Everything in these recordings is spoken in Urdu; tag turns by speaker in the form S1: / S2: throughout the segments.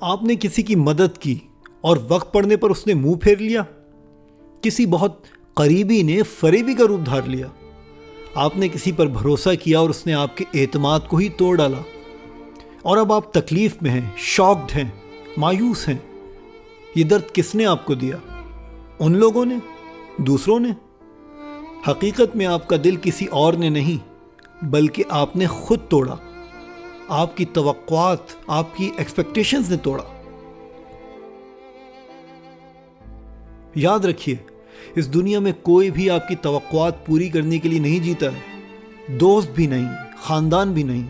S1: آپ نے کسی کی مدد کی اور وقت پڑنے پر اس نے منہ پھیر لیا. کسی بہت قریبی نے فریبی کا روپ دھار لیا. آپ نے کسی پر بھروسہ کیا اور اس نے آپ کے اعتماد کو ہی توڑ ڈالا. اور اب آپ تکلیف میں ہیں، شاکڈ ہیں، مایوس ہیں. یہ درد کس نے آپ کو دیا؟ ان لوگوں نے؟ دوسروں نے؟ حقیقت میں آپ کا دل کسی اور نے نہیں بلکہ آپ نے خود توڑا. آپ کی توقعات، آپ کی ایکسپیکٹیشنز نے توڑا. یاد رکھیے، اس دنیا میں کوئی بھی آپ کی توقعات پوری کرنے کے لیے نہیں جیتا ہے. دوست بھی نہیں، خاندان بھی نہیں.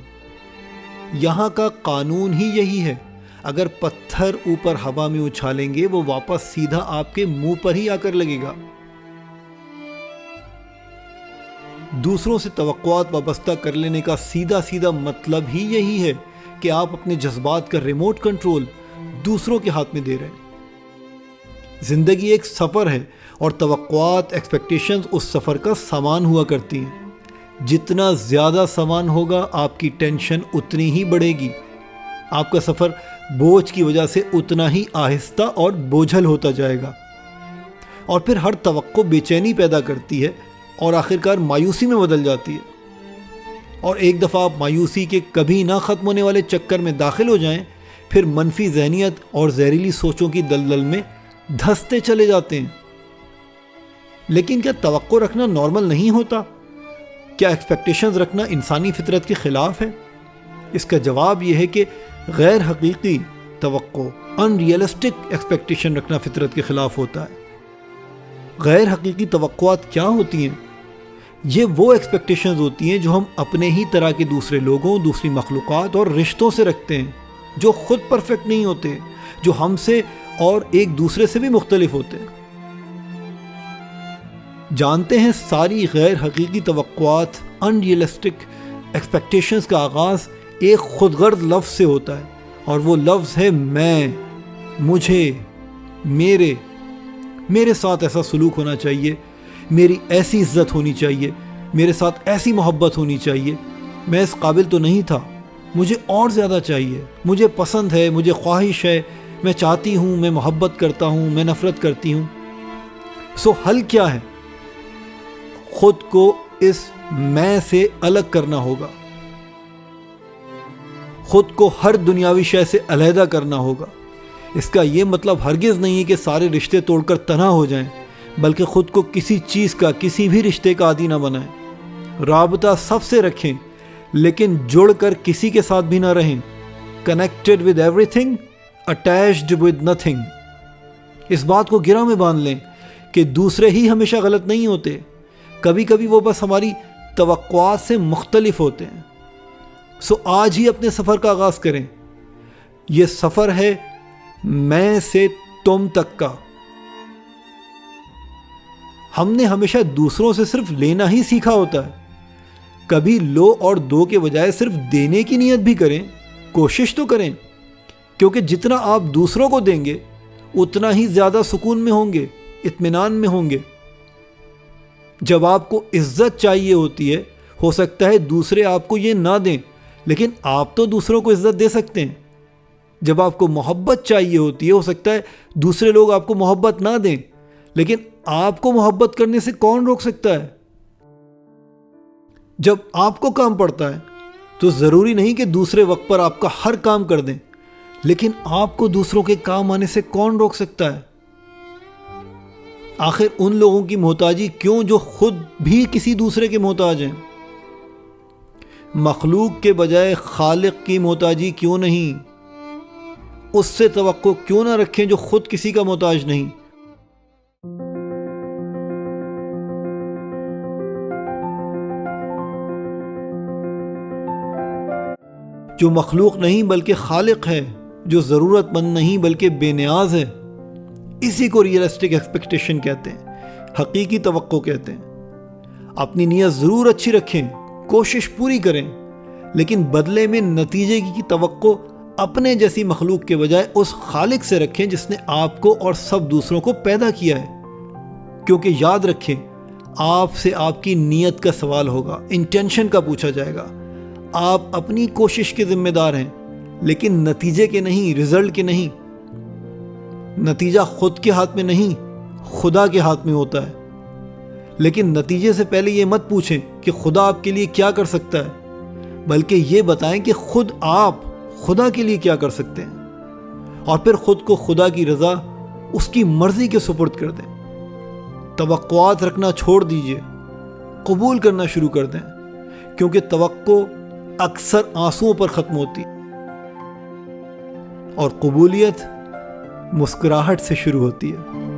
S1: یہاں کا قانون ہی یہی ہے. اگر پتھر اوپر ہوا میں اچھالیں گے وہ واپس سیدھا آپ کے منہ پر ہی آ کر لگے گا. دوسروں سے توقعات وابستہ کر لینے کا سیدھا مطلب ہی یہی ہے کہ آپ اپنے جذبات کا ریموٹ کنٹرول دوسروں کے ہاتھ میں دے رہے ہیں. زندگی ایک سفر ہے اور توقعات، ایکسپیکٹیشنز اس سفر کا سامان ہوا کرتی ہیں. جتنا زیادہ سامان ہوگا آپ کی ٹینشن اتنی ہی بڑھے گی. آپ کا سفر بوجھ کی وجہ سے اتنا ہی آہستہ اور بوجھل ہوتا جائے گا. اور پھر ہر توقع بے چینی پیدا کرتی ہے اور آخرکار مایوسی میں بدل جاتی ہے. اور ایک دفعہ آپ مایوسی کے کبھی نہ ختم ہونے والے چکر میں داخل ہو جائیں پھر منفی ذہنیت اور زہریلی سوچوں کی دلدل میں دھستے چلے جاتے ہیں. لیکن کیا توقع رکھنا نارمل نہیں ہوتا؟ کیا ایکسپیکٹیشنز رکھنا انسانی فطرت کے خلاف ہے؟ اس کا جواب یہ ہے کہ غیر حقیقی توقع، ان ریئلسٹک ایکسپیکٹیشن رکھنا فطرت کے خلاف ہوتا ہے. غیر حقیقی توقعات کیا ہوتی ہیں؟ یہ وہ ایکسپیکٹیشنز ہوتی ہیں جو ہم اپنے ہی طرح کے دوسرے لوگوں، دوسری مخلوقات اور رشتوں سے رکھتے ہیں، جو خود پرفیکٹ نہیں ہوتے، جو ہم سے اور ایک دوسرے سے بھی مختلف ہوتے ہیں. جانتے ہیں ساری غیر حقیقی توقعات، ان ریئلسٹک ایکسپیکٹیشنز کا آغاز ایک خود غرض لفظ سے ہوتا ہے، اور وہ لفظ ہے میں، مجھے، میرے ساتھ ایسا سلوک ہونا چاہیے، میری ایسی عزت ہونی چاہیے، میرے ساتھ ایسی محبت ہونی چاہیے. میں اس قابل تو نہیں تھا، مجھے اور زیادہ چاہیے، مجھے پسند ہے، مجھے خواہش ہے، میں چاہتی ہوں، میں محبت کرتا ہوں، میں نفرت کرتی ہوں. سو حل کیا ہے؟ خود کو اس میں سے الگ کرنا ہوگا. خود کو ہر دنیاوی شے سے علیحدہ کرنا ہوگا. اس کا یہ مطلب ہرگز نہیں ہے کہ سارے رشتے توڑ کر تنہا ہو جائیں، بلکہ خود کو کسی چیز کا، کسی بھی رشتے کا عادی نہ بنائیں. رابطہ سب سے رکھیں لیکن جڑ کر کسی کے ساتھ بھی نہ رہیں. Connected with everything, attached with nothing. اس بات کو گرہ میں باندھ لیں کہ دوسرے ہی ہمیشہ غلط نہیں ہوتے، کبھی کبھی وہ بس ہماری توقعات سے مختلف ہوتے ہیں. سو آج ہی اپنے سفر کا آغاز کریں. یہ سفر ہے میں سے تم تک کا. ہم نے ہمیشہ دوسروں سے صرف لینا ہی سیکھا ہوتا ہے. کبھی لو اور دو کے بجائے صرف دینے کی نیت بھی کریں، کوشش تو کریں، کیونکہ جتنا آپ دوسروں کو دیں گے اتنا ہی زیادہ سکون میں ہوں گے، اطمینان میں ہوں گے. جب آپ کو عزت چاہیے ہوتی ہے، ہو سکتا ہے دوسرے آپ کو یہ نہ دیں، لیکن آپ تو دوسروں کو عزت دے سکتے ہیں. جب آپ کو محبت چاہیے ہوتی ہے، ہو سکتا ہے دوسرے لوگ آپ کو محبت نہ دیں، لیکن آپ کو محبت کرنے سے کون روک سکتا ہے؟ جب آپ کو کام پڑتا ہے تو ضروری نہیں کہ دوسرے وقت پر آپ کا ہر کام کر دیں، لیکن آپ کو دوسروں کے کام آنے سے کون روک سکتا ہے؟ آخر ان لوگوں کی محتاجی کیوں جو خود بھی کسی دوسرے کے محتاج ہیں؟ مخلوق کے بجائے خالق کی محتاجی کیوں نہیں؟ اس سے توقع کیوں نہ رکھیں جو خود کسی کا محتاج نہیں؟ جو مخلوق نہیں بلکہ خالق ہے، جو ضرورت مند نہیں بلکہ بے نیاز ہے، اسی کو ریئلسٹک ایکسپیکٹیشن کہتے ہیں، حقیقی توقع کہتے ہیں. اپنی نیت ضرور اچھی رکھیں، کوشش پوری کریں، لیکن بدلے میں نتیجے کی توقع اپنے جیسی مخلوق کے بجائے اس خالق سے رکھیں جس نے آپ کو اور سب دوسروں کو پیدا کیا ہے. کیونکہ یاد رکھیں، آپ سے آپ کی نیت کا سوال ہوگا، انٹینشن کا پوچھا جائے گا. آپ اپنی کوشش کے ذمہ دار ہیں، لیکن نتیجے کے نہیں، رزلٹ کے نہیں۔ نتیجہ خود کے ہاتھ میں نہیں، خدا کے ہاتھ میں ہوتا ہے۔ لیکن نتیجے سے پہلے یہ مت پوچھیں کہ خدا آپ کے لیے کیا کر سکتا ہے، بلکہ یہ بتائیں کہ خود آپ خدا کے لیے کیا کر سکتے ہیں، اور پھر خود کو خدا کی رضا، اس کی مرضی کے سپرد کر دیں۔ توقعات رکھنا چھوڑ دیجئے، قبول کرنا شروع کر دیں، کیونکہ توقع اکثر آنسوؤں پر ختم ہوتی اور قبولیت مسکراہٹ سے شروع ہوتی ہے۔